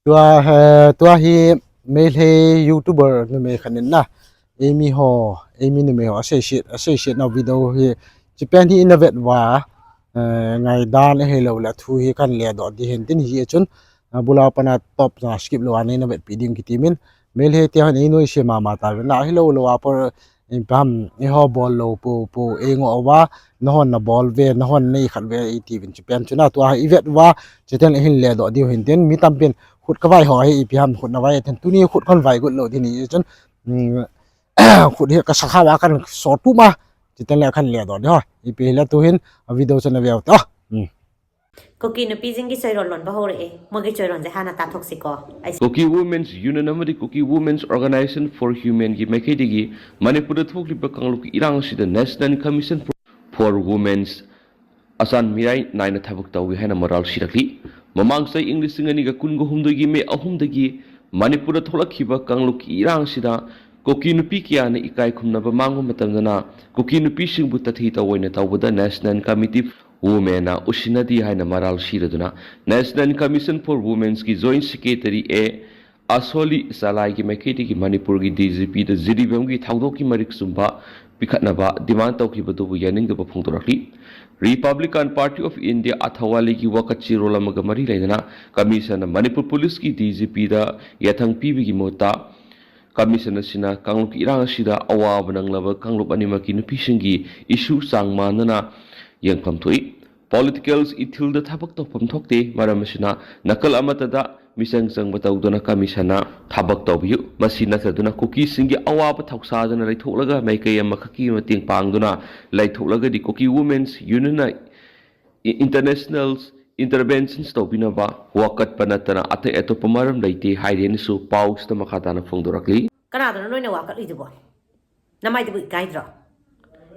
tua hi mail he YouTuber nu me khanin na emi ho emi nu me ho associate na video hi Japan hi innovate wa ngai dan he lo la thu hi kan le do di hen tin hi chun bula pana top na skip lo ane innovate piding kitimin mail he ti han inoi she ma ta na hi lo apor impam e ho ball lo po engo wa no hon na ball ve no hon nei khat ve ti vin Japan chuna tua event wa chetan hin le do di hen tin mi tampin khut ka vai ho hi piam khut na vai then tuni khut kon vai gut lo di ni chun khut hi ka sakha wa kan so tu ma chetan le khan le do ho i pe la tu hin video chana ve ta Koki nupi jingi choiron lon ba hore e mogi choiron je hana ta toxico Koki Women's Union amadi Koki Women's Organization for Human gi makedigi Manipur thokli ba kangluk irang sida National Commission for Women's asan mirai naina thabak tawi hena moral sirakli mamang sai English ngani ga kun go humdo gi me ahum dagi Manipur tholakhiba kangluk irang sida Koki nupi kya ne ikai khumna ba mangu matamdana Koki nupi singbu tathi tawoina tawbada National Committee Women Ushinadi haina maral shiraduna National Commission for Women's ki Joint Secretary Asoli Salai ki Meketi ki Manipur ki DGP the jiribam ki thawdo ki marik sumba pikhatnaba demand tawkibadu yaning da phongtorakli Republican Party of India athawali ki wakachi rolamaga mari lainana Commission Manipur Police ki DGP da yathang pibi ki mota Commission sina kangluk irang sida awab nanglaba kangluk anima ki nupisingi issue sangmanana yang pamtoi politicals ithil da thabak to pamthokte maramsina nakal amatada misang sang batawdona kamisana thabak tawbiu masina taduna koki singi awaba thoksa dana laitholaga maikay amakhaki mating pangduna laitholaga di Koki Women's Union internationals interventions tawbinaba wakat panatana ate eto pamaram laite haiden su paus ta makhatana phongdorakli kana dana noina wakat lidubo namai de gaidro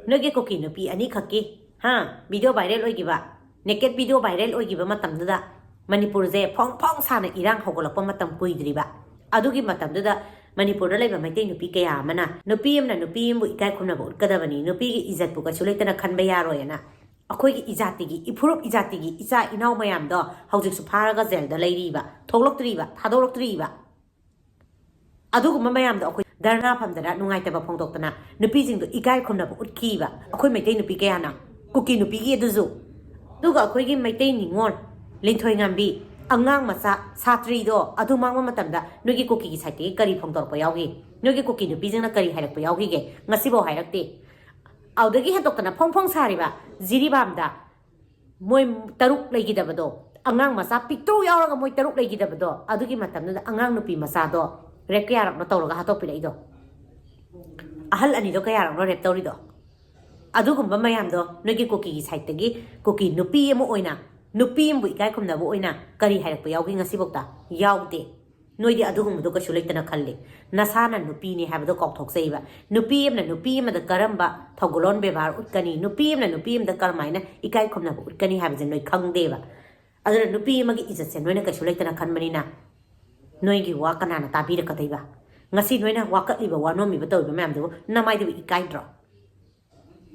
noge koki nupi ani khaki ha video viral oigiba naked video viral oigiba matamda Manipur je phong sana irang hogolakpa matam kuidriba adugi matamda Manipur da laiba maitei nupi kaya mana nupi amna nupi mu ikai khumna bo kadabani nupi gi izat bu ka chuleitana khanba yaroyana akhoi gi izati gi ipurup izati gi isa inau mayam do hojik su pharaga zel da lairiba thogloktriba thadoloktriba adugu mayam do akhoi darna phamdara nungaitaba phongdoktana nupi jing do ikai khumna bo utkiba akhoi maitei nupi kaya na Koki nupi gi duzu duga akhoi gi maitei ningon linthoi ngambi angang macha satri do adu mangma matamda nogi koki gi saite kari phongdor pa yawgi nogi koki nupi jingna kari hairak pa yawgi ge ngasi bo hairakte audagi hatoktana phong sariba jiribam da moi taruk legi dabado angang macha piktu yawraga moi taruk legi dabado adugi matamda angang nupi macha do rep kyarak no tawraga hatokpi leido ahal ani do kyarak no rep tawri do adugumba mayam do nogi koki gi saite gi koki nupi emo oina nupi mbu ikai khumna bo oina kari hairak pa yawgi ngasi bokta yawde noidi adugumdu ka shuleitana khalle nasana nupi ni habdo kok thokseiba nupi amna nupi amda karamba thogolon bebar utkani nupi amna nupi amda karmaina ikai khumna bo utkani habje noi khangdeba aduna nupi amagi izat se noina ka shuleitana khanmanina noigi wa kanana tabira kadaiba ngasi noina wakatliba wanomi batoiba mayamdu namaidu ikai dro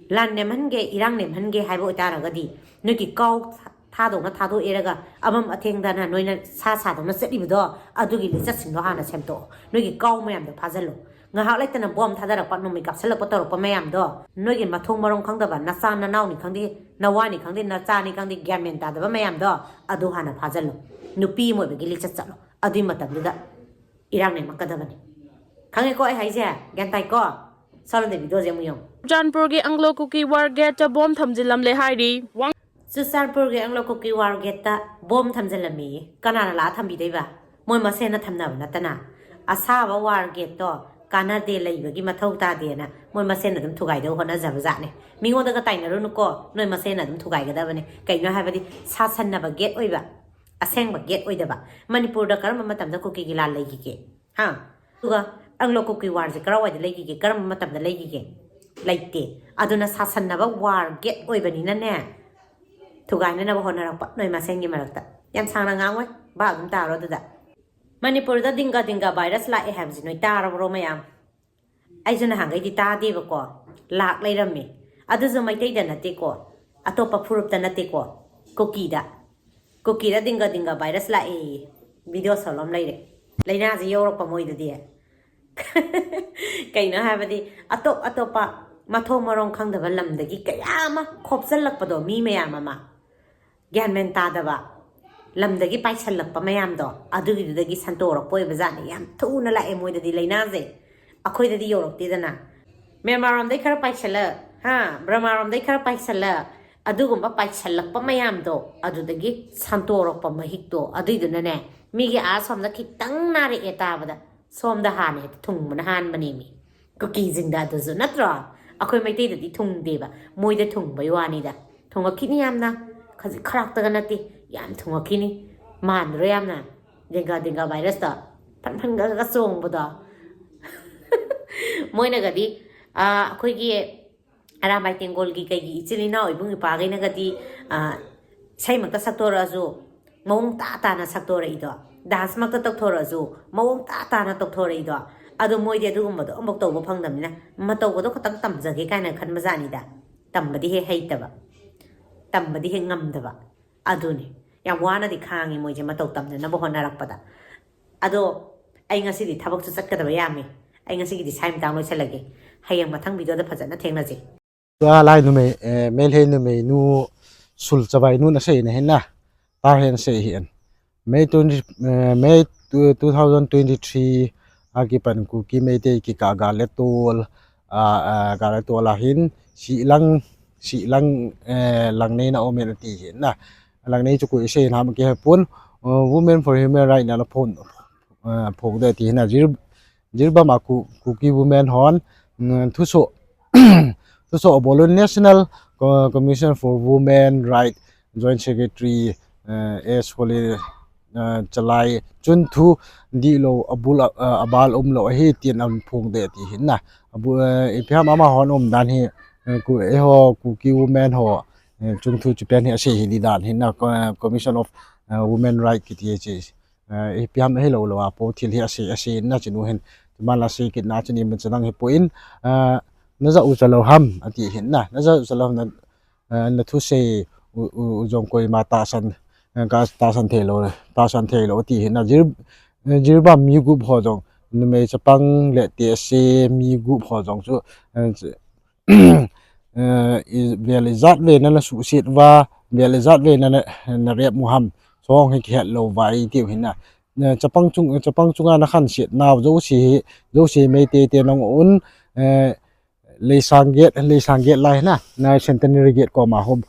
lan nemhange irang nemhange haibo itaragadi noigi kau thado eraga amam athengdana noina sa dona setlibido adugi le chatsingdo hana semto noigi kaw mayam do phajalo ngahak laitana bom thadara patnomi kapsala pator pa mayam do noigi mathong marong khangdaba nacha na naw ni khangdi nawani khangdi nacha ni khangdi gyamen ta daba mayam do adu hana phajalo nupi mo be gili chatsalo adi matamda irang ne makadabani khange ko ai haije gyantai ko salon de video jemu yong Janpur ge Anglo Koki war get a bomb thamjilam le hairi Susanpur ge Anglo Koki war get ta bom thamjalami kanana la thambi deiba moi masena thamnaba natana asaba war get to kanade leibagi mathau ta dena moi masena dum thugai do hona zabjane mingoda ga tainaru nuko noi masena dum thugai ga dabane kaino habadi sasanna ba get oiba aseng ba get oidaba Manipur da karam matamda koki gi la leigi ge ha tuga Anglo Koki war je karawai de leigi ge karam matamda leigi ge laite aduna sasanna ba war get oibani na ne Tugai na bahona rakpa noi masengi marakta yam sangna ngangwai ba dum taro da Manipur da dinga virus la e habji noi taro ro mayam ai juna hangai di ta de ko lak leirami adu zo mai teida na te ko atopa phurup ta na te ko koki da dinga virus la e video salom laina ji yorok pa moi dadi kaina ha badi atop pa mathong marong khang da lam dagi kaya ma khopsal lak pa do mi mayam ma gyan men ta da ba lam dagi pai chal lak pa mayam do adu gi dagi santorok poi bazani yam thu na la e moi dadi laina je akhoi dadi yorok ti dana Myanmaram dai khara pai chala ha Brahmaram dai khara pai chala adugumba pai chalak pa mayam do adudagi santorok pa mahik do adiduna ne migi a somda khitang nari eta bada somda hane thung man han bani mi cookie jingda do zu natra akhoi meitei da di thung de ba moi da thung bai wani da thung khini yamna khaji kharak ta ganati yam thung khini man ro yamna denga virus da phan ga song bada moi na ga di akhoi gi arambai tengol gi kai gi ichilina oibung ipa gai na gati sai makta saktora zu mong ta na saktora ido dance makta tokthora zu mong ta na tokthora ido adu moi de dugum bodo amok tawbo phangdamina ma tawbo khatang tamjage kaina khan majani da tambadi he heitaba tambadi he ngamdaba aduni yam wana di khangi moi je ma taw tamna na bo honarakpada ado ai ngasi di thabak chu chatkadaba yami ai ngasi gi di saim tang loi chalage hayang mathang video da phajana thengnaji tua lai nu me mel he nu me nu sul chabai nu na sei na hen na tar hen sei hian May 2023 agi pan ku ki meitei ki ka ga le tol ga le tol a hin si lang lang nei na omen ti hin na lang nei chu ku sei na ke pun women for human right na la phone phok de ti na jiribam ku ki women hon thu so so Bolon National Commission for Women Right Joint Secretary S Holy Chalai Chun Thu Di Lo Abal Lo He Tien Am Phung De Ti Hin Na Abu Ipham Ama Hon Dan He Ku Eho Ku Ki Women Ho Chung Thu Japan He Se Hi Dan Hin Na Commission of Women Right Ki Ti Che Ipham He Lo Lo Apo Thil He Ase Na Chinu Hen Mala Se Ki Na Chini Men Chanang He Poin naza uzalo ham ati hin na naza uzalo na thu se jong koi ma ta san thelo ti hin na jiribam mi gu pho jong nu me chapang le te se mi gu pho jong chu realizat ve na la su sit wa realizat ve na rep muham song he khet lo vai ti hin na chapang chunga na khan sit naw zo si me te nong un le sangget lai na centenary gate ko ma hom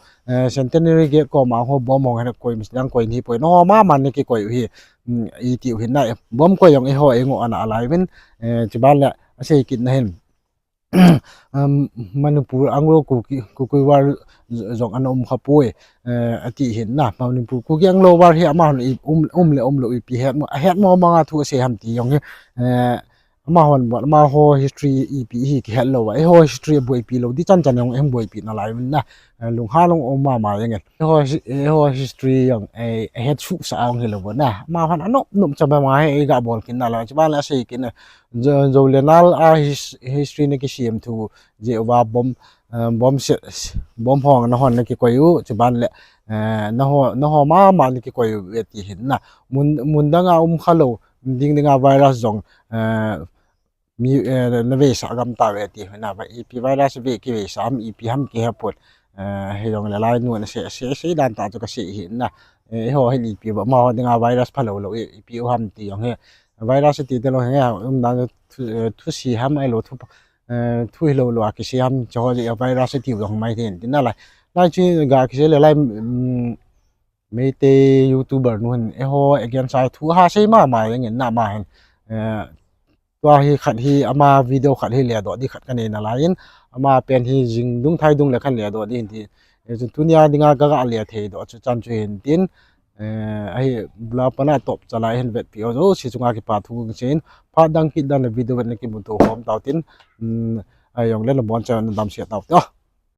centenary gate ko ma ho bom hong ha koi misdang koi ni poi no ma man ni ki koi hi I ti hin na bom ko yong e ho e ngo ana alai ben chibal la ase kit na hen Manipur anglo ku war jong anom khapoi ati hin na Manipur ku yang lo war hi ama lo pi het mo ma thu se ham ti yong ma hon ma ho history ep hi ki hello wa ho history boy pi lo di chan yong em boy pi na lai na lung ha long o ma yang ho history yong e het su sa ang hello na ma han anop num chaba ma e ga bol kin na la chaba la sei kin zo lenal a history ne ki sim thu je wa bom hong na hon ne ki ko yu chaban le na ho ma ne ki ko yu ti hin na mun danga khalo dinga virus jong mi na ve sa gam ta ve ti na ba ep virus ve ki ve sam ep ham ki ha pot he dong la lai nu na se dan ta to ka se hi na ho he ep ba ma dinga virus phalo lo ep ham ti yong he virus ti te lo he na thu si ham ai lo thu lo ki si ham jo je virus ti yong mai den tin na lai chi ga ki se le lai meitei YouTuber nu ho again sai thu ha se ma yang na ma hen tua hi khat hi ama video khat hi le do di khat kan na lain ama pen hi jing dung thai dung le khan le do di ti tunia dinga ga le the do chu chan chu hin tin ai bla pana top chala hen vet pi zo si chunga ki pa thu chen pha dang ki dan video ven ki mu to hom taw tin ayong le bon chan dam sia taw